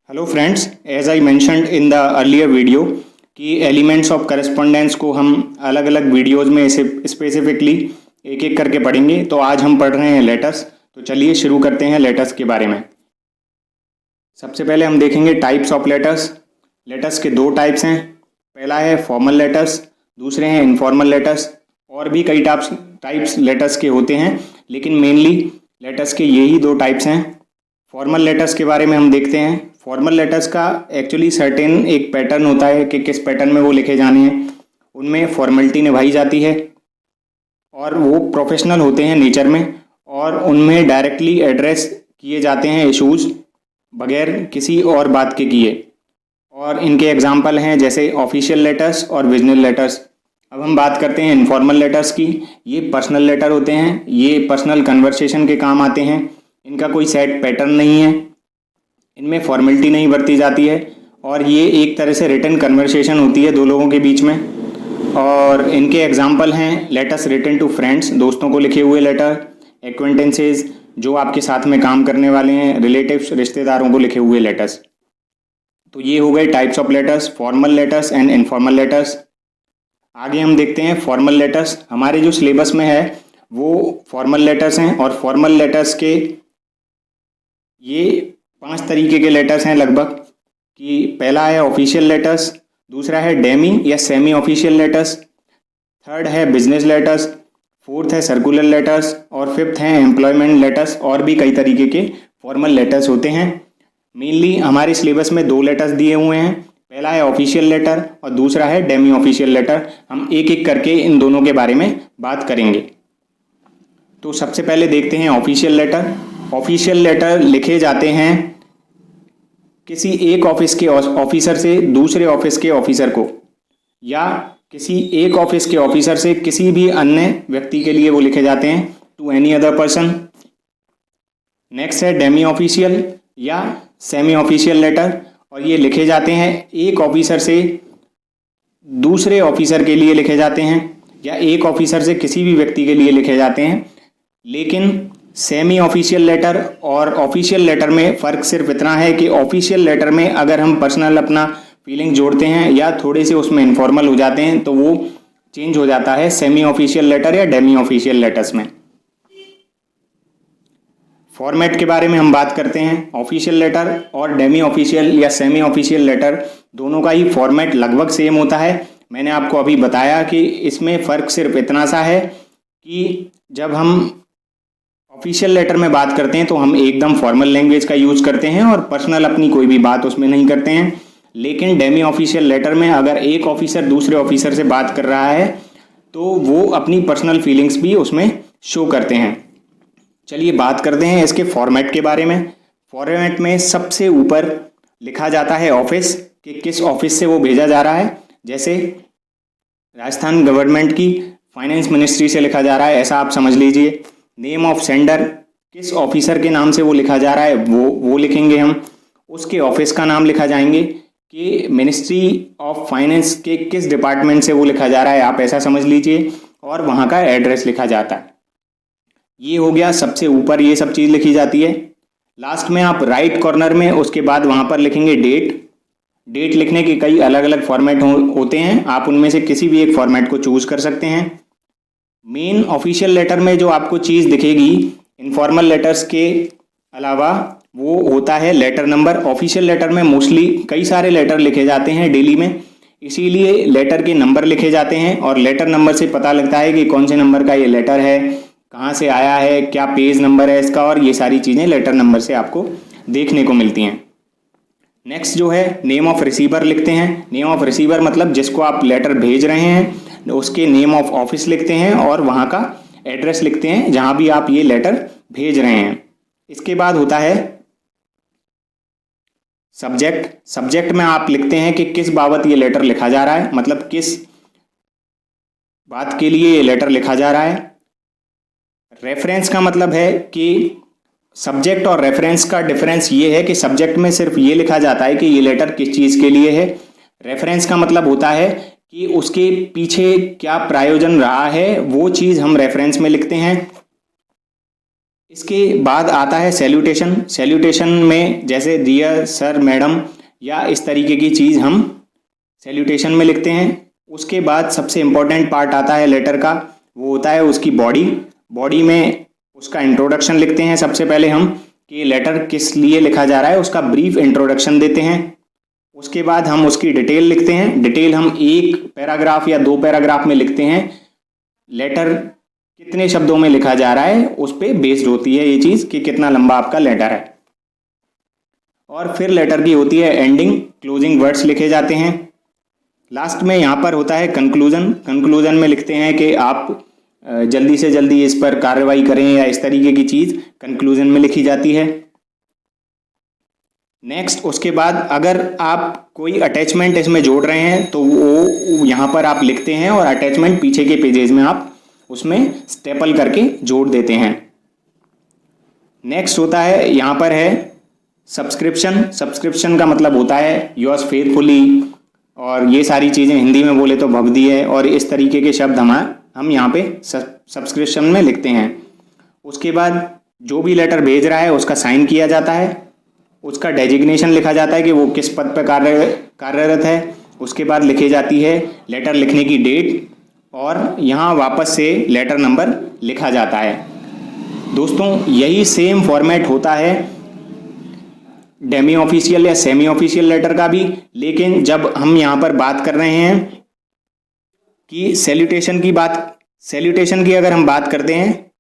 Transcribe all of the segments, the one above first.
Hello friends, as I mentioned in the earlier video कि elements of correspondence को हम अलग अलग वीडियोज़ में इसे स्पेसिफिकली एक एक करके पढ़ेंगे। तो आज हम पढ़ रहे हैं लेटर्स। तो चलिए शुरू करते हैं लेटर्स के बारे में। सबसे पहले हम देखेंगे टाइप्स ऑफ लेटर्स। लेटर्स के दो टाइप्स हैं। पहला है फॉर्मल लेटर्स, दूसरे हैं इनफॉर्मल लेटर्स। और भी कई टाइप्स लेटर्स के होते हैं, लेकिन मेनली लेटर्स के यही दो टाइप्स हैं। फॉर्मल लेटर्स के बारे में हम देखते हैं। फॉर्मल लेटर्स का एक्चुअली सर्टेन एक पैटर्न होता है कि किस पैटर्न में वो लिखे जाने हैं। उनमें फॉर्मेलिटी निभाई जाती है और वो प्रोफेशनल होते हैं नेचर में, और उनमें डायरेक्टली एड्रेस किए जाते हैं इशूज़ बगैर किसी और बात के किए। और इनके एग्जाम्पल हैं जैसे ऑफिशियल लेटर्स और बिजनेस लेटर्स। अब हम बात करते हैं इनफॉर्मल लेटर्स की। ये पर्सनल लेटर होते हैं, ये पर्सनल कन्वर्सेशन के काम आते हैं। इनका कोई सेट पैटर्न नहीं है, इनमें फॉर्मेलिटी नहीं बरती जाती है, और ये एक तरह से रिटन कन्वर्सेशन होती है दो लोगों के बीच में। और इनके एग्जाम्पल हैं लेटर्स रिटन टू फ्रेंड्स, दोस्तों को लिखे हुए लेटर, एक्वेंटेंसेस, जो आपके साथ में काम करने वाले हैं, रिलेटिव्स, रिश्तेदारों को लिखे हुए लेटर्स। तो ये हो गए types of letters, formal letters and informal letters. आगे हम देखते हैं फॉर्मल लेटर्स। हमारे जो सिलेबस में है वो फॉर्मल लेटर्स हैं, और फॉर्मल लेटर्स के ये 5 तरीके के लेटर्स हैं लगभग। कि पहला है ऑफिशियल लेटर्स, दूसरा है डेमी या सेमी ऑफिशियल लेटर्स, थर्ड है बिजनेस लेटर्स, फोर्थ है सर्कुलर लेटर्स, और फिफ्थ है एम्प्लॉयमेंट लेटर्स। और भी कई तरीके के फॉर्मल लेटर्स होते हैं। मेनली हमारे सिलेबस में 2 लेटर्स दिए हुए हैं। पहला है ऑफिशियल लेटर और दूसरा है डेमी ऑफिशियल लेटर। हम एक एक करके इन दोनों के बारे में बात करेंगे। तो सबसे पहले देखते हैं ऑफिशियल लेटर। ऑफिशियल लेटर लिखे जाते हैं किसी एक ऑफिस के ऑफिसर से दूसरे ऑफिस के ऑफिसर को, या किसी एक ऑफिस के ऑफिसर से किसी भी अन्य व्यक्ति के लिए वो लिखे जाते हैं, to any other person. Next है डेमी ऑफिशियल या सेमी ऑफिशियल लेटर, और ये लिखे जाते हैं एक ऑफिसर से दूसरे ऑफिसर के लिए लिखे जाते हैं, या एक ऑफिसर से किसी भी व्यक्ति के लिए लिखे जाते हैं। लेकिन सेमी ऑफिशियल लेटर और ऑफिशियल लेटर में फ़र्क सिर्फ इतना है कि ऑफिशियल लेटर में अगर हम पर्सनल अपना फीलिंग जोड़ते हैं या थोड़े से उसमें इनफॉर्मल हो जाते हैं तो वो चेंज हो जाता है सेमी ऑफिशियल लेटर या डेमी ऑफिशियल लेटर्स में। फॉर्मेट के बारे में हम बात करते हैं। ऑफिशियल लेटर और डेमी ऑफिशियल या सेमी ऑफिशियल लेटर दोनों का ही फॉर्मेट लगभग सेम होता है। मैंने आपको अभी बताया कि इसमें फ़र्क सिर्फ इतना सा है कि जब हम ऑफिशियल लेटर में बात करते हैं तो हम एकदम फॉर्मल लैंग्वेज का यूज़ करते हैं और पर्सनल अपनी कोई भी बात उसमें नहीं करते हैं। लेकिन डेमी ऑफिशियल लेटर में अगर एक ऑफिसर दूसरे ऑफिसर से बात कर रहा है तो वो अपनी पर्सनल फीलिंग्स भी उसमें शो करते हैं। चलिए बात करते हैं इसके फॉर्मेट के बारे में। फॉर्मेट में सबसे ऊपर लिखा जाता है ऑफिस, कि किस ऑफिस से वो भेजा जा रहा है। जैसे राजस्थान गवर्नमेंट की फाइनेंस मिनिस्ट्री से लिखा जा रहा है, ऐसा आप समझ लीजिए। नेम ऑफ सेंडर, किस ऑफिसर के नाम से वो लिखा जा रहा है वो लिखेंगे हम। उसके ऑफिस का नाम लिखा जाएंगे कि मिनिस्ट्री ऑफ फाइनेंस के किस डिपार्टमेंट से वो लिखा जा रहा है, आप ऐसा समझ लीजिए। और वहाँ का एड्रेस लिखा जाता है। ये हो गया सबसे ऊपर, ये सब चीज़ लिखी जाती है। लास्ट में आप राइट कॉर्नर में उसके बाद वहाँ पर लिखेंगे डेट। डेट लिखने के कई अलग अलग फॉर्मेट होते हैं, आप उनमें से किसी भी एक फॉर्मेट को चूज़ कर सकते हैं। मेन ऑफिशियल लेटर में जो आपको चीज़ दिखेगी इनफॉर्मल लेटर्स के अलावा, वो होता है लेटर नंबर। ऑफिशियल लेटर में मोस्टली कई सारे लेटर लिखे जाते हैं डेली में, इसीलिए लेटर के नंबर लिखे जाते हैं, और लेटर नंबर से पता लगता है कि कौन से नंबर का ये लेटर है, कहाँ से आया है, क्या पेज नंबर है इसका, और ये सारी चीज़ें लेटर नंबर से आपको देखने को मिलती हैं। नेक्स्ट जो है नेम ऑफ रिसीवर लिखते हैं। नेम ऑफ रिसीवर मतलब जिसको आप लेटर भेज रहे हैं उसके नेम ऑफ ऑफिस लिखते हैं और वहाँ का एड्रेस लिखते हैं जहाँ भी आप ये लेटर भेज रहे हैं। इसके बाद होता है सब्जेक्ट। सब्जेक्ट में आप लिखते हैं कि किस बाबत ये लेटर लिखा जा रहा है, मतलब किस बात के लिए ये लेटर लिखा जा रहा है। रेफरेंस का मतलब है कि सब्जेक्ट और रेफरेंस का डिफरेंस ये है कि सब्जेक्ट में सिर्फ ये लिखा जाता है कि ये लेटर किस चीज़ के लिए है। रेफरेंस का मतलब होता है कि उसके पीछे क्या प्रायोजन रहा है, वो चीज़ हम रेफरेंस में लिखते हैं। इसके बाद आता है सैल्यूटेशन। सैल्यूटेशन में जैसे डियर सर, मैडम या इस तरीके की चीज़ हम सैल्यूटेशन में लिखते हैं। उसके बाद सबसे इम्पोर्टेंट पार्ट आता है लेटर का, वो होता है उसकी बॉडी। बॉडी में उसका इंट्रोडक्शन लिखते हैं सबसे पहले हम, कि लेटर किस लिए लिखा जा रहा है, उसका ब्रीफ इंट्रोडक्शन देते हैं। उसके बाद हम उसकी डिटेल लिखते हैं। डिटेल हम 1 पैराग्राफ या 2 पैराग्राफ में लिखते हैं। लेटर कितने शब्दों में लिखा जा रहा है उस पर बेस्ड होती है ये चीज़ कि कितना लंबा आपका लेटर है। और फिर लेटर की होती है एंडिंग, क्लोजिंग वर्ड्स लिखे जाते हैं। लास्ट में यहाँ पर होता है कंक्लूजन। कंक्लूजन में लिखते हैं कि आप जल्दी से जल्दी इस पर कार्रवाई करें या इस तरीके की चीज़ कंक्लूजन में लिखी जाती है। नेक्स्ट, उसके बाद अगर आप कोई अटैचमेंट इसमें जोड़ रहे हैं तो वो यहाँ पर आप लिखते हैं और अटैचमेंट पीछे के पेजेस में आप उसमें स्टेपल करके जोड़ देते हैं। नेक्स्ट होता है, यहाँ पर है सब्सक्रिप्शन। सब्सक्रिप्शन का मतलब होता है योर्स फेथफुली, और ये सारी चीज़ें हिंदी में बोले तो भवदी है, और इस तरीके के शब्द हम यहाँ पे सब्सक्रिप्शन में लिखते हैं। उसके बाद जो भी लेटर भेज रहा है उसका साइन किया जाता है, उसका डेजिग्नेशन लिखा जाता है कि वो किस पद पर कार्यरत है। उसके बाद लिखी जाती है लेटर लिखने की डेट, और यहाँ वापस से लेटर नंबर लिखा जाता है। दोस्तों, यही सेम फॉर्मेट होता है डेमी ऑफिशियल या सेमी ऑफिशियल लेटर का भी, लेकिन जब हम यहाँ पर बात कर रहे हैं कि सैल्यूटेशन की अगर हम बात करते हैं,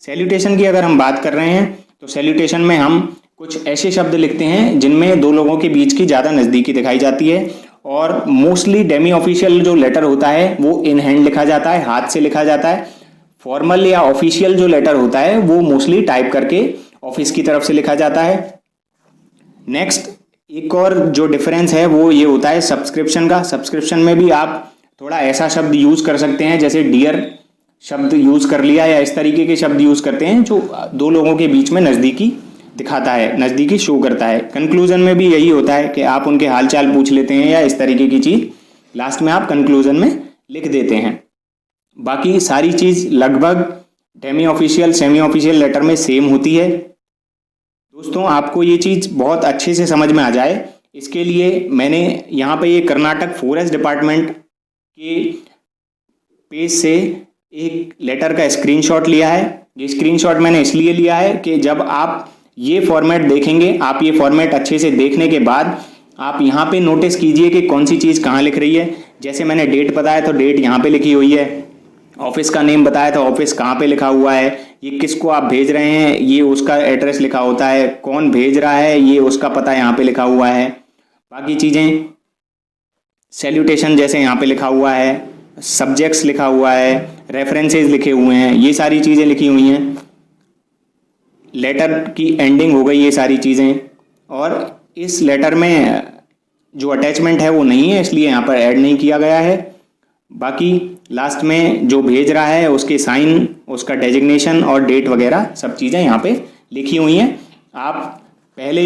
सैल्यूटेशन की अगर हम बात कर रहे हैं तो सैल्यूटेशन में हम कुछ ऐसे शब्द लिखते हैं जिनमें 2 लोगों के बीच की ज़्यादा नज़दीकी दिखाई जाती है। और मोस्टली डेमी ऑफिशियल जो लेटर होता है वो इन हैंड लिखा जाता है, हाथ से लिखा जाता है। फॉर्मल या ऑफिशियल जो लेटर होता है वो मोस्टली टाइप करके ऑफिस की तरफ से लिखा जाता है। नेक्स्ट, एक और जो डिफरेंस है वो ये होता है सब्सक्रिप्शन का। सब्सक्रिप्शन में भी आप थोड़ा ऐसा शब्द यूज़ कर सकते हैं, जैसे डियर शब्द यूज़ कर लिया या इस तरीके के शब्द यूज़ करते हैं जो 2 लोगों के बीच में नज़दीकी दिखाता है, नज़दीकी शो करता है। कंक्लूजन में भी यही होता है कि आप उनके हालचाल पूछ लेते हैं या इस तरीके की चीज़ लास्ट में आप कंक्लूजन में लिख देते हैं। बाकी सारी चीज़ लगभग demi official semi official letter में सेम होती है। दोस्तों, आपको ये चीज़ बहुत अच्छे से समझ में आ जाए इसके लिए मैंने यहाँ पे ये कर्नाटक फॉरेस्ट डिपार्टमेंट के पेज से एक लेटर का स्क्रीनशॉट लिया है। ये स्क्रीनशॉट मैंने इसलिए लिया है कि जब आप ये फॉर्मेट देखेंगे, आप ये फॉर्मेट अच्छे से देखने के बाद आप यहाँ पे नोटिस कीजिए कि कौन सी चीज़ कहाँ लिख रही है। जैसे मैंने डेट बताया तो डेट यहाँ पे लिखी हुई है, ऑफिस का नेम बताया तो ऑफिस कहाँ पे लिखा हुआ है, ये किसको आप भेज रहे हैं ये उसका एड्रेस लिखा होता है, कौन भेज रहा है ये उसका पता यहाँ पे लिखा हुआ है। बाकी चीज़ें सैल्यूटेशन जैसे यहाँ पे लिखा हुआ है, सब्जेक्ट्स लिखा हुआ है, रेफरेंसेस लिखे हुए हैं, ये सारी चीज़ें लिखी हुई हैं। लेटर की एंडिंग हो गई ये सारी चीज़ें, और इस लेटर में जो अटैचमेंट है वो नहीं है इसलिए यहाँ पर ऐड नहीं किया गया है। बाकी लास्ट में जो भेज रहा है उसके साइन, उसका डेजिग्नेशन और डेट वगैरह सब चीज़ें यहाँ पे लिखी हुई हैं। आप पहले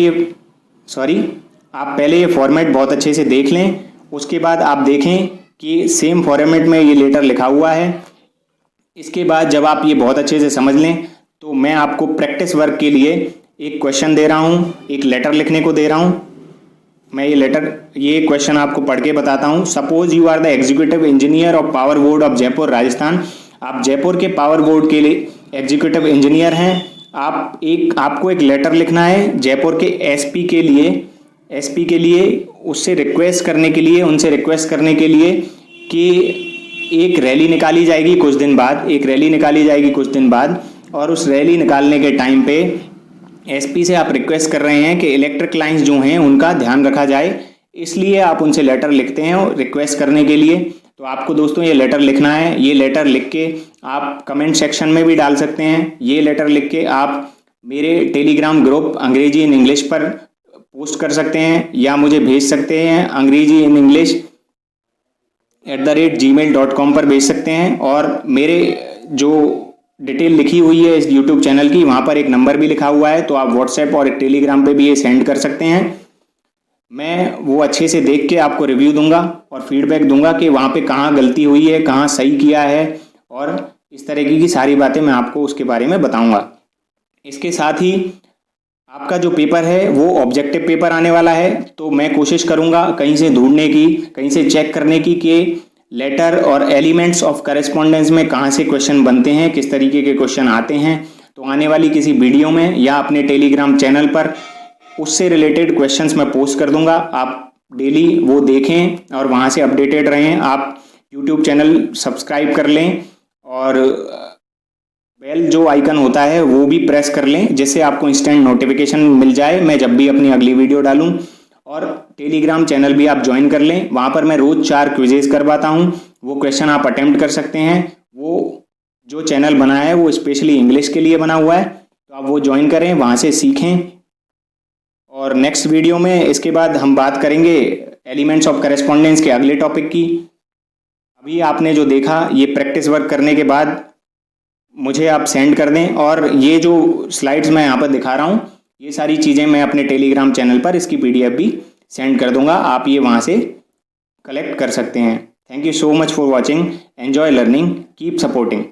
ये फॉर्मेट बहुत अच्छे से देख लें, उसके बाद आप देखें कि सेम फॉर्मेट में ये लेटर लिखा हुआ है। इसके बाद जब आप ये बहुत अच्छे से समझ लें तो मैं आपको प्रैक्टिस वर्क के लिए एक क्वेश्चन दे रहा हूँ, एक लेटर लिखने को दे रहा हूँ। मैं ये क्वेश्चन आपको पढ़ के बताता हूँ। Suppose you are the executive engineer of power board of Jaipur Rajasthan. आप जयपुर के पावर बोर्ड के लिए एग्जीक्यूटिव इंजीनियर हैं। आपको एक लेटर लिखना है जयपुर के एसपी के लिए उनसे रिक्वेस्ट करने के लिए कि एक रैली निकाली जाएगी कुछ दिन बाद, और उस रैली निकालने के टाइम पे एसपी से आप रिक्वेस्ट कर रहे हैं कि इलेक्ट्रिक लाइंस जो हैं उनका ध्यान रखा जाए, इसलिए आप उनसे लेटर लिखते हैं और रिक्वेस्ट करने के लिए। तो आपको दोस्तों ये लेटर लिखना है। ये लेटर लिख के आप कमेंट सेक्शन में भी डाल सकते हैं। ये लेटर लिख के आप मेरे टेलीग्राम ग्रुप अंग्रेजी इन इंग्लिश पर पोस्ट कर सकते हैं या मुझे भेज सकते हैं angrejininenglish@gmail.com पर भेज सकते हैं। और मेरे जो डिटेल लिखी हुई है इस यूट्यूब चैनल की, वहाँ पर एक नंबर भी लिखा हुआ है, तो आप व्हाट्सएप और टेलीग्राम पे भी ये सेंड कर सकते हैं। मैं वो अच्छे से देख के आपको रिव्यू दूंगा और फीडबैक दूंगा कि वहाँ पे कहाँ गलती हुई है, कहाँ सही किया है, और इस तरीके की सारी बातें मैं आपको उसके बारे में बताऊंगा। इसके साथ ही आपका जो पेपर है वो ऑब्जेक्टिव पेपर आने वाला है, तो मैं कोशिश करूंगा कहीं से ढूंढने की, कहीं से चेक करने की कि लेटर और एलिमेंट्स ऑफ करेस्पॉन्डेंस में कहाँ से क्वेश्चन बनते हैं, किस तरीके के क्वेश्चन आते हैं। तो आने वाली किसी वीडियो में या अपने टेलीग्राम चैनल पर उससे रिलेटेड क्वेश्चंस मैं पोस्ट कर दूंगा। आप डेली वो देखें और वहाँ से अपडेटेड रहें। आप यूट्यूब चैनल सब्सक्राइब कर लें और बेल जो आइकन होता है वो भी प्रेस कर लें, जिससे आपको इंस्टेंट नोटिफिकेशन मिल जाए मैं जब भी अपनी अगली वीडियो डालूं। और टेलीग्राम चैनल भी आप ज्वाइन कर लें, वहाँ पर मैं रोज़ 4 क्विजेज करवाता हूँ, वो क्वेश्चन आप अटेम्प्ट कर सकते हैं। वो जो चैनल बना है वो स्पेशली इंग्लिश के लिए बना हुआ है, तो आप वो ज्वाइन करें, वहाँ से सीखें। और नेक्स्ट वीडियो में इसके बाद हम बात करेंगे एलिमेंट्स ऑफ करेस्पॉन्डेंस के अगले टॉपिक की। अभी आपने जो देखा ये प्रैक्टिस वर्क करने के बाद मुझे आप सेंड कर दें, और ये जो स्लाइड्स मैं यहाँ पर दिखा रहा हूँ ये सारी चीज़ें मैं अपने टेलीग्राम चैनल पर इसकी PDF भी सेंड कर दूंगा, आप ये वहाँ से कलेक्ट कर सकते हैं। Thank you so much for watching, enjoy learning, keep supporting.